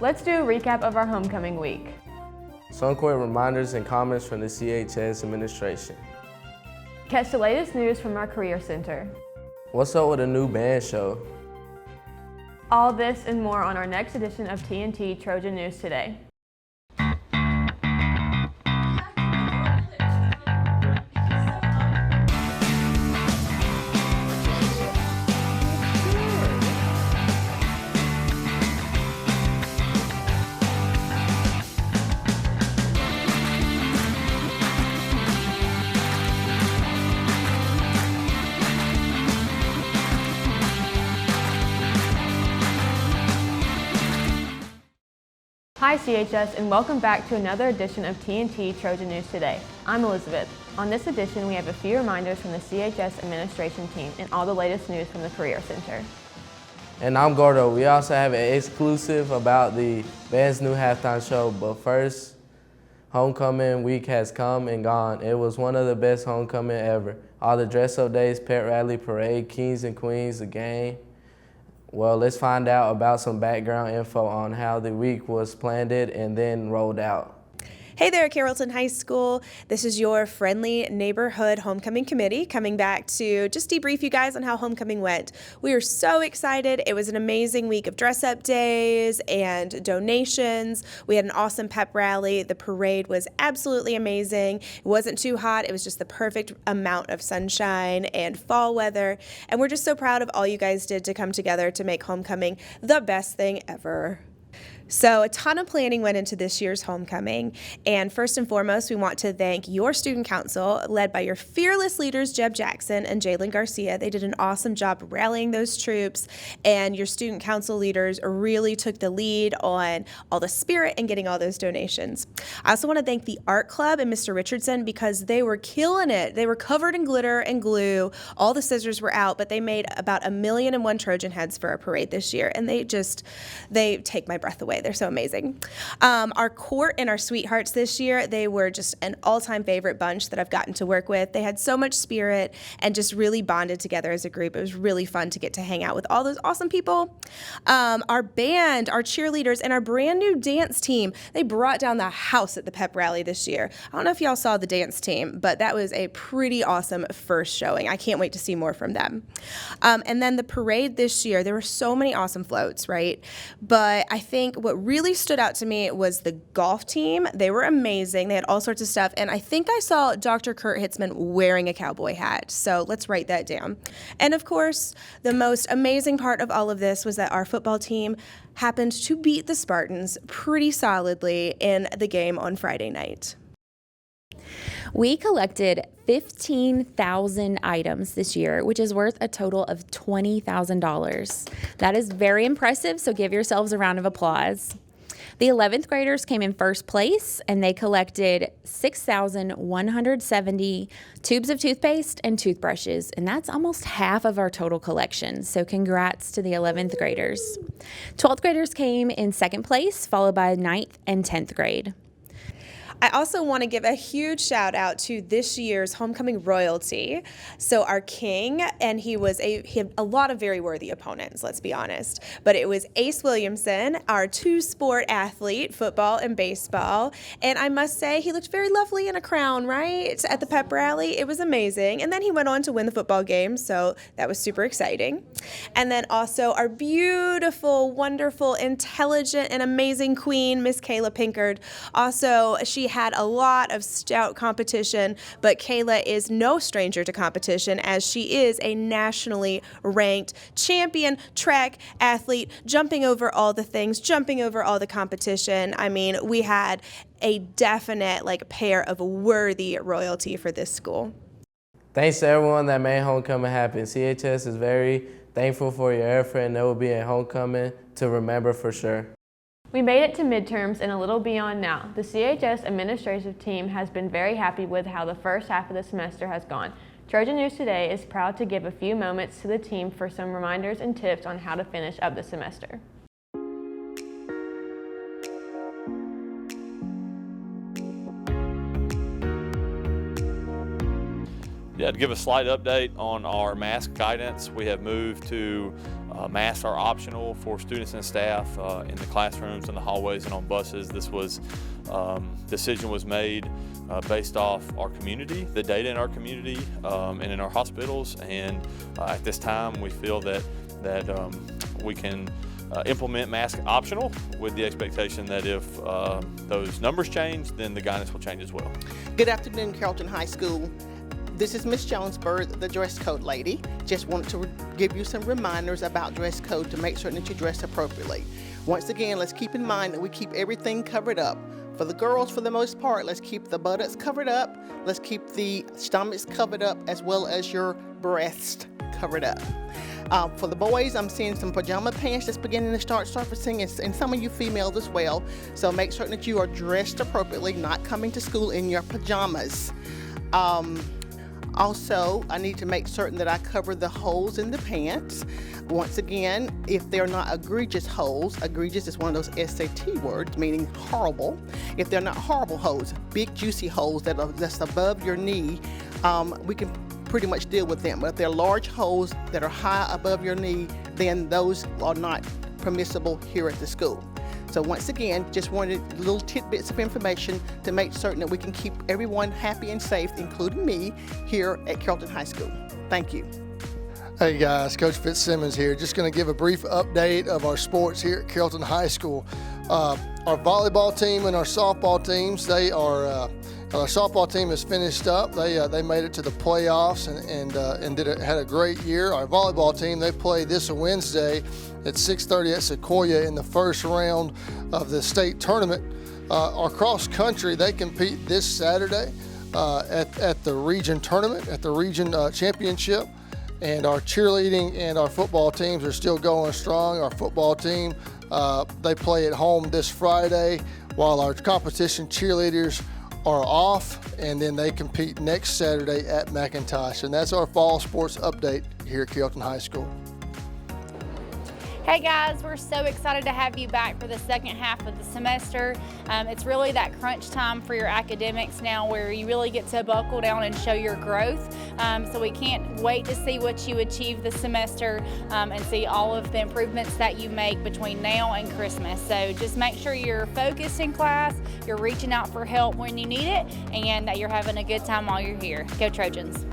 Let's do a recap of our homecoming week. Some quick reminders and comments from the CHS administration. Catch the latest news from our Career Center. What's up with a new band show? All this and more on our next edition of TNT Trojan News Today. Hi CHS, and welcome back to another edition of TNT Trojan News Today. I'm Elizabeth. On this edition, we have a few reminders from the CHS administration team and all the latest news from the Career Center. And I'm Gordo. We also have an exclusive about the band's new halftime show, but first, homecoming week has come and gone. It was one of the best homecoming ever. All the dress-up days, pet rally, parade, kings and queens, the game. Well, let's find out about some background info on how the week was planned and then rolled out. Hey there, Carrollton High School. This is your friendly neighborhood homecoming committee coming back to just debrief you guys on how homecoming went. We are so excited. It was an amazing week of dress-up days and donations. We had an awesome pep rally. The parade was absolutely amazing. It wasn't too hot. It was just the perfect amount of sunshine and fall weather. And we're just so proud of all you guys did to come together to make homecoming the best thing ever. So a ton of planning went into this year's homecoming, and first and foremost, we want to thank your student council, led by your fearless leaders, Jeb Jackson and Jalen Garcia. They did an awesome job rallying those troops, and your student council leaders really took the lead on all the spirit and getting all those donations. I also want to thank the art club and Mr. Richardson because they were killing it. They were covered in glitter and glue. All the scissors were out, but they made about 1,000,001 Trojan heads for our parade this year, and they take my breath away. They're so amazing. Our court and our sweethearts this year, they were just an all-time favorite bunch that I've gotten to work with. They had so much spirit and just really bonded together as a group. It was really fun to get to hang out with all those awesome people. Our band, our cheerleaders, and our brand new dance team, they brought down the house at the pep rally this year. I don't know if y'all saw the dance team, but that was a pretty awesome first showing. I can't wait to see more from them. And then the parade this year, there were so many awesome floats, right? But I think what really stood out to me was the golf team. They were amazing. They had all sorts of stuff. And I think I saw Dr. Kurt Hitzman wearing a cowboy hat. So let's write that down. And of course, the most amazing part of all of this was that our football team happened to beat the Spartans pretty solidly in the game on Friday night. We collected 15,000 items this year, which is worth a total of $20,000. That is very impressive, so give yourselves a round of applause. The 11th graders came in first place, and they collected 6,170 tubes of toothpaste and toothbrushes, and that's almost half of our total collection, so congrats to the 11th graders. 12th graders came in second place, followed by 9th and 10th grade. I also want to give a huge shout out to this year's homecoming royalty. So our king, and he had a lot of very worthy opponents, let's be honest. But it was Ace Williamson, our two-sport athlete, football and baseball. And I must say, he looked very lovely in a crown, right? At the pep rally. It was amazing. And then he went on to win the football game, so that was super exciting. And then also our beautiful, wonderful, intelligent, and amazing queen, Miss Kayla Pinkard. Also, she had a lot of stout competition, but Kayla is no stranger to competition as she is a nationally ranked champion track athlete, jumping over all the things, jumping over all the competition. I mean, we had a definite pair of worthy royalty for this school. Thanks to everyone that made homecoming happen. CHS is very thankful for your effort, and there will be a homecoming to remember for sure. We made it to midterms and a little beyond now. The CHS administrative team has been very happy with how the first half of the semester has gone. Trojan News Today is proud to give a few moments to the team for some reminders and tips on how to finish up the semester. Yeah, to give a slight update on our mask guidance, we have moved to Masks are optional for students and staff in the classrooms, in the hallways, and on buses. This decision was made based off our community, the data in our community, and in our hospitals. And at this time, we feel that we can implement mask optional with the expectation that if those numbers change, then the guidance will change as well. Good afternoon, Carrollton High School. This is Ms. Jonesburg, the dress code lady. Just wanted to give you some reminders about dress code to make certain that you dress appropriately. Once again, let's keep in mind that we keep everything covered up. For the girls, for the most part, let's keep the buttocks covered up. Let's keep the stomachs covered up, as well as your breasts covered up. For the boys, I'm seeing some pajama pants just beginning to start surfacing, and some of you females as well. So make certain that you are dressed appropriately, not coming to school in your pajamas. Also, I need to make certain that I cover the holes in the pants. Once again, if they're not egregious holes, egregious is one of those SAT words, meaning horrible. If they're not horrible holes, big juicy holes that are just above your knee, we can pretty much deal with them. But if they're large holes that are high above your knee, then those are not permissible here at the school. So once again, just wanted little tidbits of information to make certain that we can keep everyone happy and safe, including me, here at Carrollton High School. Thank you. Hey guys, Coach Fitzsimmons here. Just going to give a brief update of our sports here at Carrollton High School. Our volleyball team and our softball teams, our softball team is finished up. They made it to the playoffs and had a great year. Our volleyball team, they play this Wednesday at 6:30 at Sequoia in the first round of the state tournament. Our cross country, they compete this Saturday at the region tournament, at the region championship. And our cheerleading and our football teams are still going strong. Our football team, they play at home this Friday, while our competition cheerleaders are off, and then they compete next Saturday at McIntosh. And that's our fall sports update here at Carrollton High School. Hey guys, we're so excited to have you back for the second half of the semester. It's really that crunch time for your academics now, where you really get to buckle down and show your growth. So we can't wait to see what you achieve this semester and see all of the improvements that you make between now and Christmas. So just make sure you're focused in class, you're reaching out for help when you need it, and that you're having a good time while you're here. Go Trojans.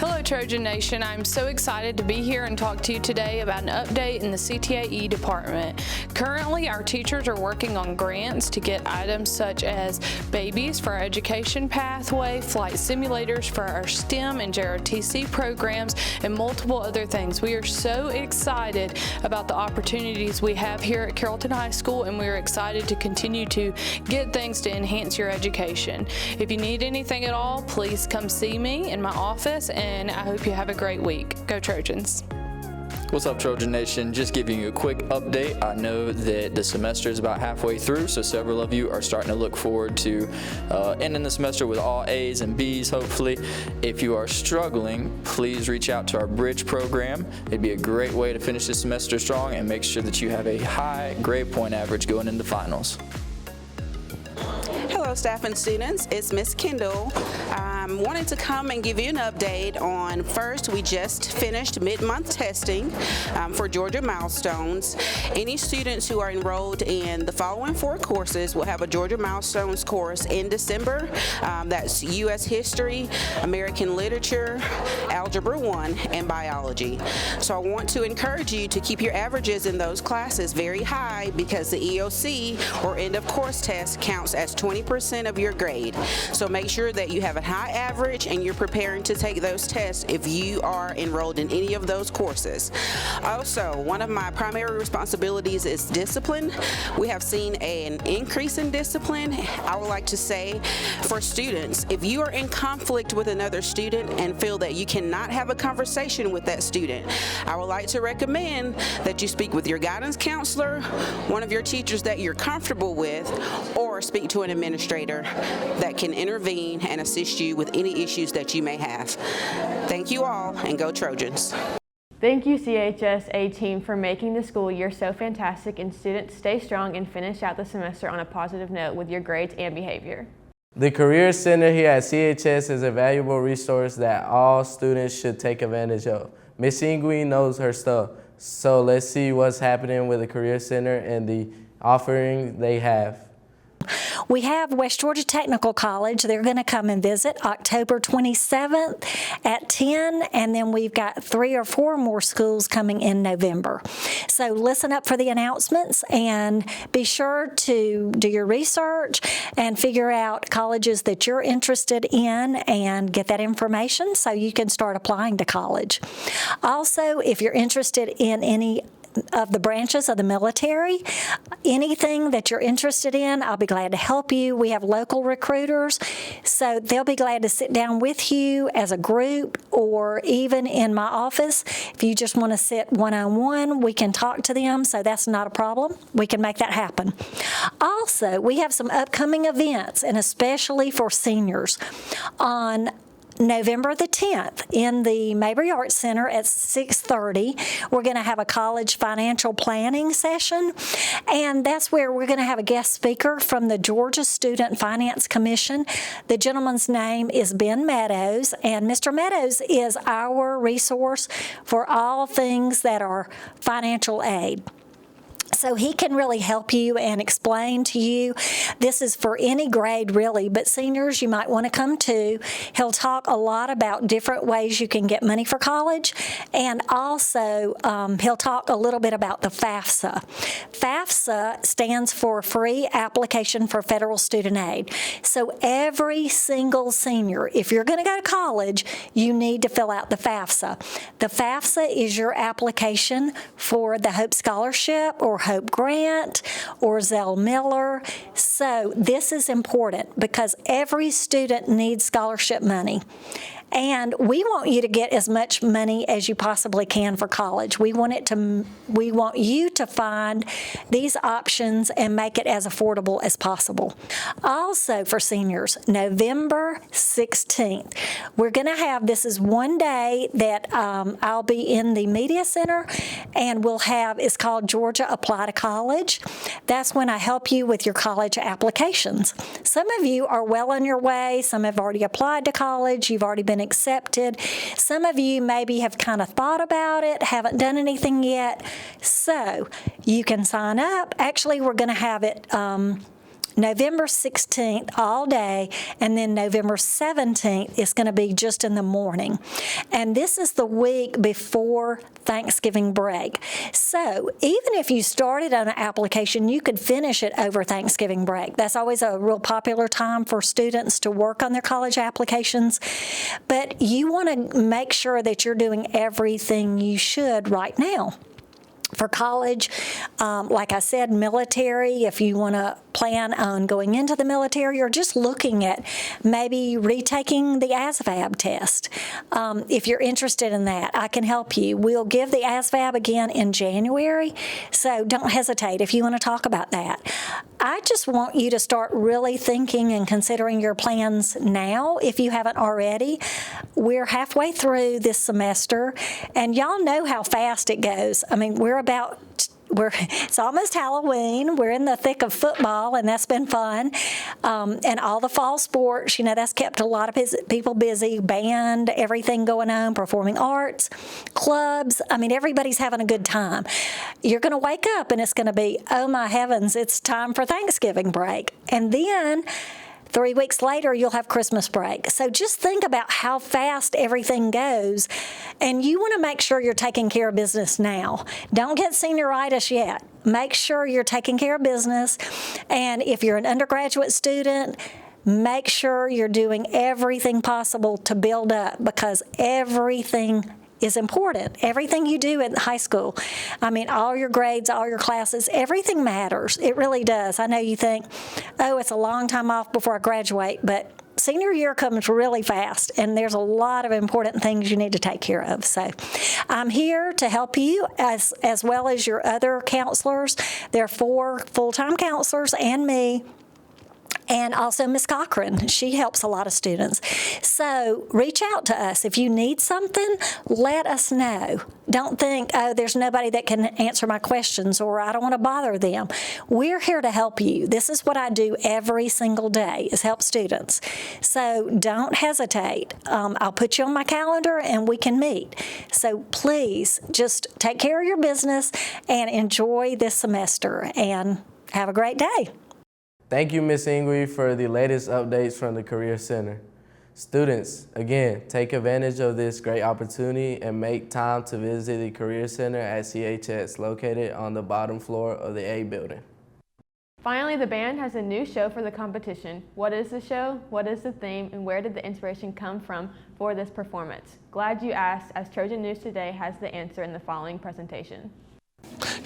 Hello Trojan Nation, I'm so excited to be here and talk to you today about an update in the CTAE department. Currently, our teachers are working on grants to get items such as babies for our education pathway, flight simulators for our STEM and JROTC programs, and multiple other things. We are so excited about the opportunities we have here at Carrollton High School, and we are excited to continue to get things to enhance your education. If you need anything at all, please come see me in my office, and I hope you have a great week. Go Trojans. What's up, Trojan Nation? Just giving you a quick update. I know that the semester is about halfway through, so several of you are starting to look forward to ending the semester with all A's and B's, hopefully. If you are struggling, please reach out to our Bridge program. It'd be a great way to finish the semester strong and make sure that you have a high grade point average going into finals. Hello staff and students, it's Miss Kendall. Wanted to come and give you an update on, first, we just finished mid-month testing for Georgia Milestones. Any students who are enrolled in the following 4 courses will have a Georgia Milestones course in December. That's U.S. History, American Literature, Algebra 1, and Biology. So I want to encourage you to keep your averages in those classes very high, because the EOC, or end of course test, counts as 20% of your grade. So make sure that you have a high average and you're preparing to take those tests if you are enrolled in any of those courses. Also, one of my primary responsibilities is discipline. We have seen an increase in discipline. I would like to say, for students, if you are in conflict with another student and feel that you cannot have a conversation with that student, I would like to recommend that you speak with your guidance counselor, one of your teachers that you're comfortable with, or speak to an administrator that can intervene and assist you with any issues that you may have. Thank you all, and go Trojans. Thank you, CHSA team, for making the school year so fantastic, and students stay strong and finish out the semester on a positive note with your grades and behavior. The Career Center here at CHS is a valuable resource that all students should take advantage of. Miss Ingui knows her stuff. So let's see what's happening with the Career Center and the offering they have. We have West Georgia Technical College. They're going to come and visit October 27th at 10, and then we've got 3 or 4 more schools coming in November. So listen up for the announcements and be sure to do your research and figure out colleges that you're interested in and get that information so you can start applying to college. Also, if you're interested in any of the branches of the military, anything that you're interested in, I'll be glad to help you. We have local recruiters, so they'll be glad to sit down with you as a group or even in my office. If you just want to sit one-on-one, we can talk to them, so that's not a problem. We can make that happen. Also, we have some upcoming events, and especially for seniors. On November the 10th in the Mabry Arts Center at 6:30, we're going to have a college financial planning session, and that's where we're going to have a guest speaker from the Georgia Student Finance Commission. The gentleman's name is Ben Meadows, and Mr. Meadows is our resource for all things that are financial aid. So he can really help you and explain to you. This is for any grade, really, but seniors, you might want to come too. He'll talk a lot about different ways you can get money for college, and also he'll talk a little bit about the FAFSA. FAFSA stands for Free Application for Federal Student Aid. So every single senior, if you're going to go to college, you need to fill out the FAFSA. The FAFSA is your application for the Hope Scholarship or Hope Grant or Zell Miller. So this is important because every student needs scholarship money. And we want you to get as much money as you possibly can for college. We want you to find these options and make it as affordable as possible. Also for seniors, November 16th, we're going to have, this is one day that I'll be in the media center, and we'll have, it's called Georgia Apply to College. That's when I help you with your college applications. Some of you are well on your way. Some have already applied to college. You've already been accepted. Some of you maybe have kind of thought about it, haven't done anything yet. So you can sign up. Actually, we're going to have it November 16th all day, and then November 17th is going to be just in the morning. And this is the week before Thanksgiving break. So even if you started on an application, you could finish it over Thanksgiving break. That's always a real popular time for students to work on their college applications. But you want to make sure that you're doing everything you should right now. For college, like I said, military, if you want to plan on going into the military or just looking at maybe retaking the ASVAB test. If you're interested in that, I can help you. We'll give the ASVAB again in January, so don't hesitate if you want to talk about that. I just want you to start really thinking and considering your plans now if you haven't already. We're halfway through this semester, and y'all know how fast it goes. I mean, it's almost Halloween. We're in the thick of football, and that's been fun. And all the fall sports, that's kept a lot of people busy. Band, everything going on, performing arts, clubs. I mean, everybody's having a good time. You're going to wake up, and it's going to be, oh, my heavens, it's time for Thanksgiving break. And then 3 weeks later, you'll have Christmas break. So just think about how fast everything goes, and you want to make sure you're taking care of business now. Don't get senioritis yet. Make sure you're taking care of business, and if you're an undergraduate student, make sure you're doing everything possible to build up, because everything is important. Everything you do in high school, I mean, all your grades, all your classes, everything matters. It really does. I know you think, oh, it's a long time off before I graduate, but senior year comes really fast, and there's a lot of important things you need to take care of. So I'm here to help you as well as your other counselors. There are 4 full-time counselors and me. And also Miss Cochran, she helps a lot of students. So reach out to us. If you need something, let us know. Don't think, oh, there's nobody that can answer my questions or I don't want to bother them. We're here to help you. This is what I do every single day is help students. So don't hesitate. I'll put you on my calendar and we can meet. So please just take care of your business and enjoy this semester and have a great day. Thank you, Ms. Ingrid, for the latest updates from the Career Center. Students, again, take advantage of this great opportunity and make time to visit the Career Center at CHS, located on the bottom floor of the A building. Finally, the band has a new show for the competition. What is the show? What is the theme? And where did the inspiration come from for this performance? Glad you asked, as Trojan News Today has the answer in the following presentation.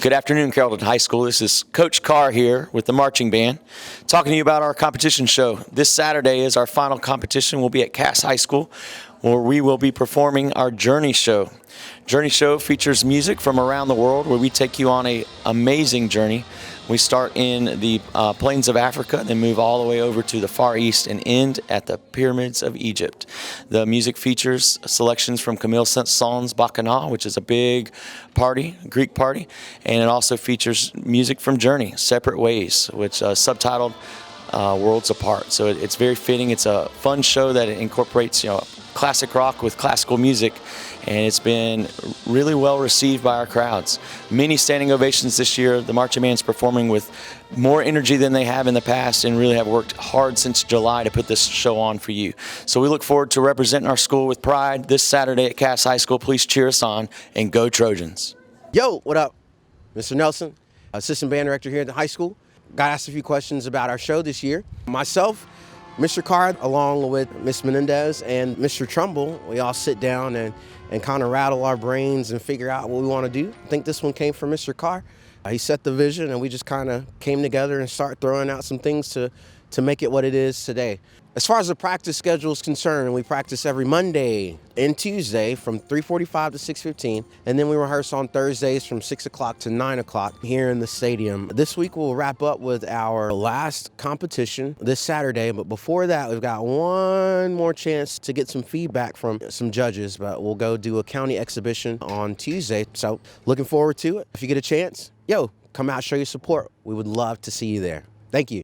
Good afternoon, Carrollton High School. This is Coach Carr here with the marching band, talking to you about our competition show. This Saturday is our final competition. We'll be at Cass High School, where we will be performing our Journey Show. Journey Show features music from around the world, where we take you on an amazing journey. We start in the plains of Africa, then move all the way over to the Far East and end at the pyramids of Egypt. The music features selections from Camille Saint-Saëns' Bacchanal, which is a big party, Greek party, and it also features music from Journey, Separate Ways, which is subtitled Worlds Apart. So it's very fitting. It's a fun show that incorporates, classic rock with classical music, and it's been really well received by our crowds. Many standing ovations this year. The marching band's performing with more energy than they have in the past and really have worked hard since July to put this show on for you. So we look forward to representing our school with pride this Saturday at Cass High School. Please cheer us on and go Trojans. Yo, what up? Mr. Nelson, assistant band director here at the high school. Got asked a few questions about our show this year. Myself, Mr. Carr, along with Ms. Menendez and Mr. Trumbull, we all sit down and kind of rattle our brains and figure out what we want to do. I think this one came from Mr. Carr. He set the vision and we just kind of came together and started throwing out some things to make it what it is today. As far as the practice schedule is concerned, we practice every Monday and Tuesday from 3:45 to 6:15, and then we rehearse on Thursdays from 6 o'clock to 9 o'clock here in the stadium. This week we'll wrap up with our last competition this Saturday, but before that we've got one more chance to get some feedback from some judges, but we'll go do a county exhibition on Tuesday, so looking forward to it. If you get a chance, come out, show your support. We would love to see you there. Thank you.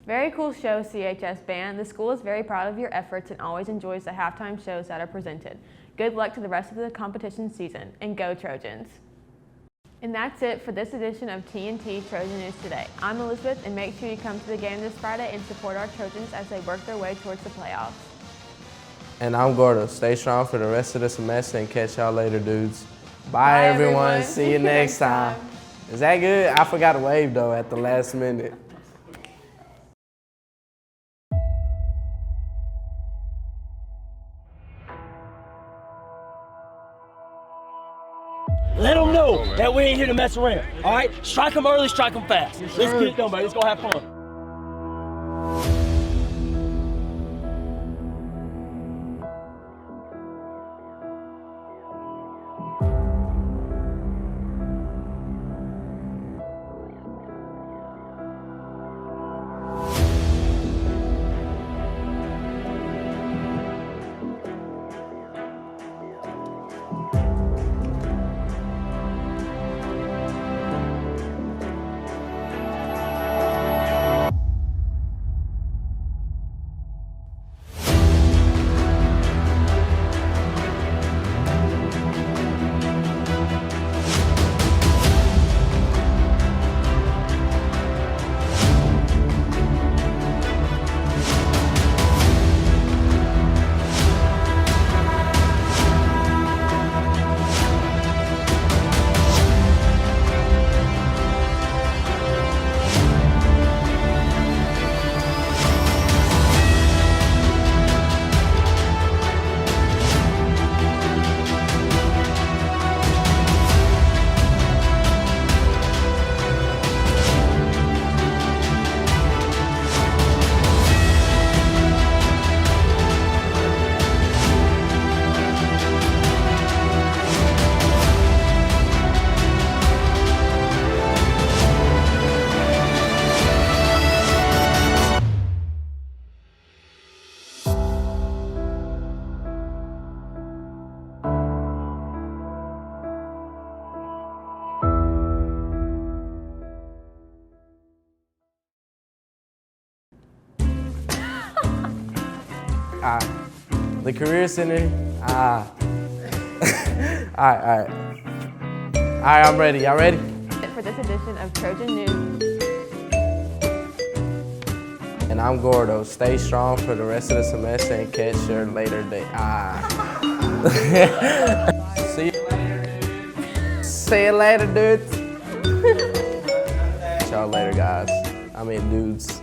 Very cool show, CHS Band. The school is very proud of your efforts and always enjoys the halftime shows that are presented. Good luck to the rest of the competition season, and go Trojans! And that's it for this edition of TNT Trojan News Today. I'm Elizabeth, and make sure you come to the game this Friday and support our Trojans as they work their way towards the playoffs. And I'm Gordo. Stay strong for the rest of the semester and catch y'all later, dudes. Bye everyone. See you next time. Is that good? I forgot to wave though at the last minute. Let them know that we ain't here to mess around, all right? Strike them early, strike them fast. Let's get it done, buddy. Let's go have fun. The Career Center. All right. All right, I'm ready. Y'all ready? For this edition of Trojan News. And I'm Gordo. Stay strong for the rest of the semester and catch your later day. See you later, dudes. See you later, dudes. Y'all later, guys. I mean, dudes.